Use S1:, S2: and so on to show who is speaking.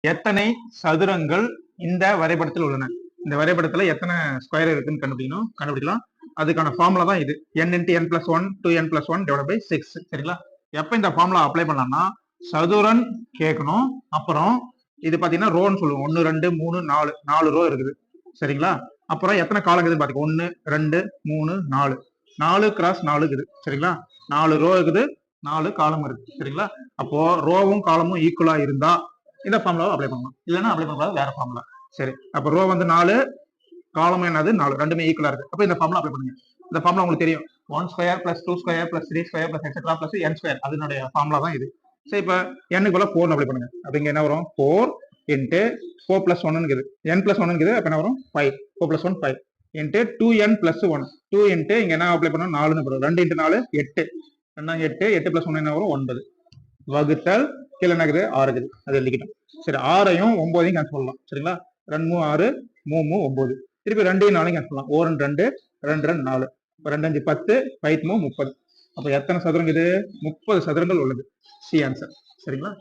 S1: எத்தனை சதுரங்கள் இந்த வரைபடத்தில் உள்ளன? இந்த வரைபடத்துல எத்தனை ஸ்கொயர் இருக்குன்னு கண்டுபிடிக்கலாம். அதுக்கான ஃபார்முலா தான் இது. n × n + 1 2n + 1 / 6. சரிங்களா? எப்ப இந்த ஃபார்முலா அப்ளை பண்ணலாம்னா சதுரன் கேட்கணும். அப்புறம் இது பாத்தீங்கன்னா ரோன்னு சொல்லுவோம். 1 2 3 4 4 ரோ இருக்குது. சரிங்களா? அப்புறம் எத்தனை காலம் இருக்குதுன்னு பாத்தீங்க. 1 2 3 4 4 × 4 இருக்குது. சரிங்களா? 4 ரோ இருக்குது, 4 காலம் இருக்கு. சரிங்களா? அப்போ ரோவும் காலமும் ஈக்குவலா இருந்தா இந்த ஃபார்முலாவை அப்ளை பண்ணலாம். இல்லைன்னா அப்ளை பண்ணக்கூடாது, வேற ஃபார்முலா. சரி, அப்ப ரோ வந்து 4, காலம் என்னது 4, ரெண்டுமே ஈக்குவலா இருக்கு. அப்ப இந்த ஃபார்முலா அப்ளை பண்ணுங்க. இந்த ஃபார்முலா உங்களுக்கு தெரியும். 1² + 2² + 3² + etc + n². அதனுடைய ஃபார்முலா தான் இது. சரி, இப்ப n க்கு 4 அப்ளை பண்ணுங்க. அப்ப இங்க என்ன வரும்? 4 × 4 + 1 இருக்குது. n + 1 இருக்குது. அப்ப என்ன வரும்? 5. 4 + 1 5 × 2n + 1. 2 × இங்க என்ன அப்ளை பண்ணணும்? 4ன்னு போடும். 2 × 4 8. 2 8 8 + 1 என்ன வரும்? 9 வகுத்தல் கீழே என்ன இருக்குது? 6 இருக்குது. அது எழுதிக்கிட்டோம். சரி, 6ஐயும் 9ஐயும் கேன்சல் பண்ணலாம். சரிங்களா? 2 3 6 3 3 9. திருப்பி 2 4 கேன்சல் பண்ணலாம். 1 2 2 2 4. 2 5 10 5 30. அப்ப எத்தனை சதுரங்கள் இது? 30 சதுரங்கள் உள்ளது. C answer. சரிங்களா?